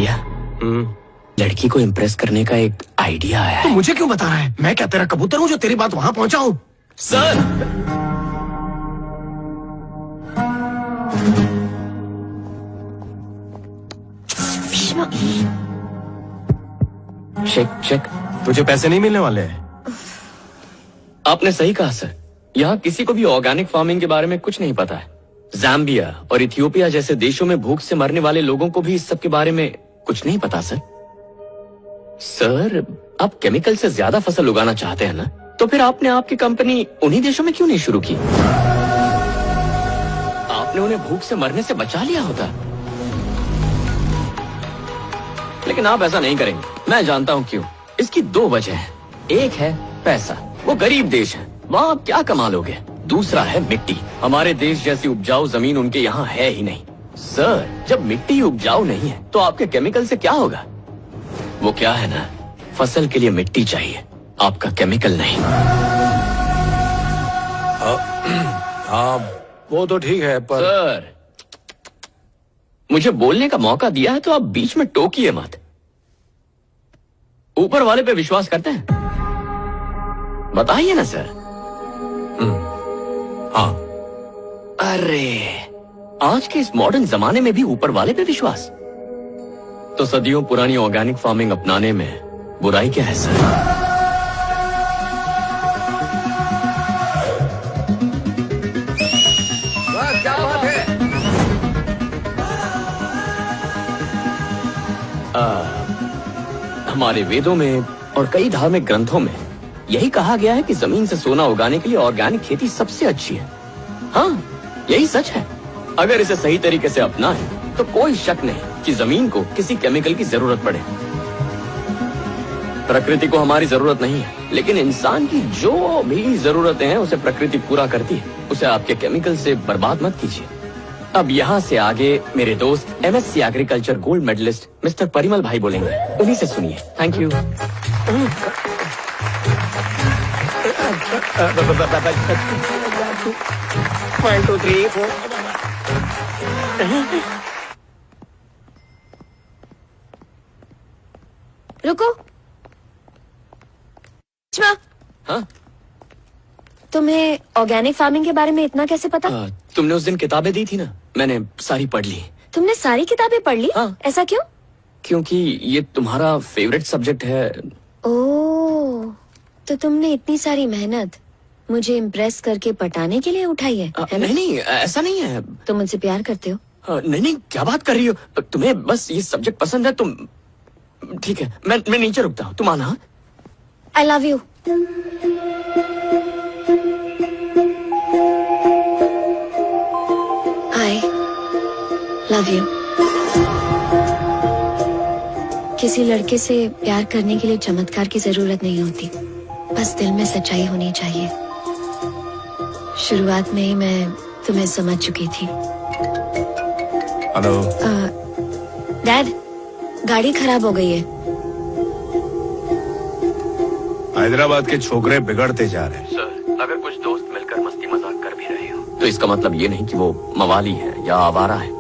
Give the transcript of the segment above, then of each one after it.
भैया, लड़की को इम्प्रेस करने का एक आइडिया आया है। तो मुझे क्यों बता रहा है? मैं क्या तेरा कबूतर हूँ जो तेरी बात वहां पहुंचाऊं? Sir, check check. तुझे पैसे नहीं मिलने वाले हैं। आपने सही कहा सर, यहाँ किसी को भी ऑर्गेनिक फार्मिंग के बारे में कुछ नहीं पता है। जाम्बिया और इथियोपिया जैसे देशों में भूख से मरने वाले लोगों को भी इस सब के बारे में कुछ नहीं पता सर। सर, आप केमिकल से ज्यादा फसल उगाना चाहते हैं ना, तो फिर आपने आपकी कंपनी उन्हीं देशों में क्यों नहीं शुरू की? आपने उन्हें भूख से मरने से बचा लिया होता। लेकिन आप ऐसा नहीं करेंगे, मैं जानता हूं क्यों। इसकी दो वजह है। एक है पैसा, वो गरीब देश है, वहां आप क्या कमा लोगे। दूसरा है मिट्टी, हमारे देश जैसी उपजाऊ जमीन उनके यहाँ है ही नहीं। सर, जब मिट्टी उपजाऊ नहीं है तो आपके केमिकल से क्या होगा? वो क्या है ना, फसल के लिए मिट्टी चाहिए, आपका केमिकल नहीं। हाँ, वो तो ठीक है, पर सर, मुझे बोलने का मौका दिया है तो आप बीच में टोकिए मत। ऊपर वाले पे विश्वास करते हैं? बताइए ना सर। हाँ। अरे, आज के इस मॉडर्न जमाने में भी ऊपर वाले पे विश्वास? तो सदियों पुरानी ऑर्गेनिक फार्मिंग अपनाने में बुराई क्या है सर? क्या बात है? हमारे वेदों में और कई धार्मिक ग्रंथों में यही कहा गया है कि जमीन से सोना उगाने के लिए ऑर्गेनिक खेती सबसे अच्छी है। हाँ, यही सच है। अगर इसे सही तरीके से अपनाएं तो कोई शक नहीं कि जमीन को किसी केमिकल की जरूरत पड़े। प्रकृति को हमारी जरूरत नहीं है, लेकिन इंसान की जो भी जरूरतें हैं उसे प्रकृति पूरा करती है। उसे आपके केमिकल से बर्बाद मत कीजिए। अब यहाँ से आगे मेरे दोस्त MSc agriculture gold medalist mister Parimal भाई बोलेंगे, उन्हीं से सुनिए। Thank you. 1 2 3 4 रुको। हाँ? तुम्हें ऑर्गेनिक फार्मिंग के बारे में इतना कैसे पता? तुमने उस दिन किताबें दी थी ना, मैंने सारी पढ़ ली। तुमने सारी किताबें पढ़ ली? हाँ। ऐसा क्यों? क्योंकि ये तुम्हारा फेवरेट सब्जेक्ट है। ओह, तो तुमने इतनी सारी मेहनत मुझे इम्प्रेस करके पटाने के लिए उठाई है ना? नहीं नहीं, ऐसा नहीं है। तुम मुझसे प्यार करते हो? नहीं नहीं, क्या बात कर रही हो? तुम्हें बस ये सब्जेक्ट पसंद है। तुम ठीक है, मैं नीचे रुकता हूँ, तुम आना। I love you. I love you. किसी लड़के से प्यार करने के लिए चमत्कार की जरूरत नहीं होती, बस दिल में सच्चाई होनी चाहिए। शुरुआत में ही मैं तुम्हें समझ चुकी थी। हेलो। डैड, गाड़ी खराब हो गई है। हैदराबाद के छोकरे बिगड़ते जा रहे हैं। सर, अगर कुछ दोस्त मिलकर मस्ती मजाक कर भी रहे हो तो इसका मतलब ये नहीं कि वो मवाली है या आवारा है।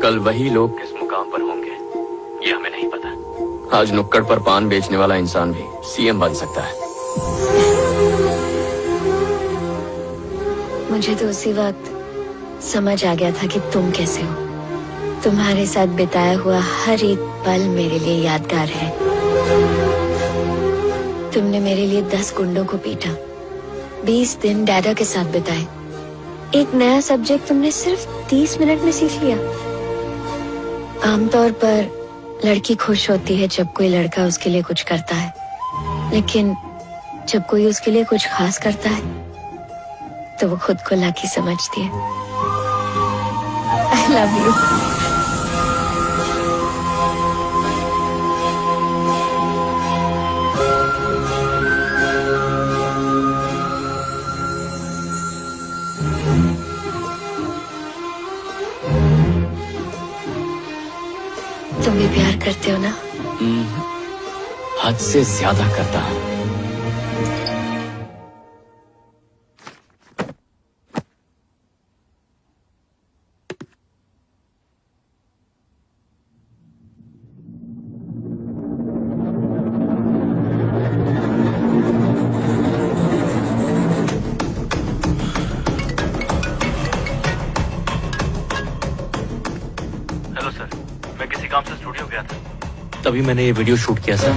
कल वही लोग किस मुकाम पर होंगे ये हमें नहीं पता। आज नुक्कड़ पर पान बेचने वाला इंसान भी सीएम बन सकता है। मुझे तो उसी वक्त समझ आ गया था कि तुम कैसे हो। तुम्हारे साथ बिताया हुआ हर एक पल मेरे लिए यादगार है। तुमने मेरे लिए 10 गुंडों को पीटा, 20 दिन डैडा के साथ बिताए, एक नया सब्जेक्ट तुमने सिर्फ 30 मिनट में सीख लिया। आमतौर पर लड़की खुश होती है जब कोई लड़का उसके लिए कुछ करता है, लेकिन जब कोई उसके लिए कुछ खास करता है तो वो खुद को लकी समझती है। I love you. तुम भी प्यार करते हो ना? हद से ज्यादा करता हूँ। किसी काम से स्टूडियो गया था। तभी मैंने ये वीडियो शूट किया सर।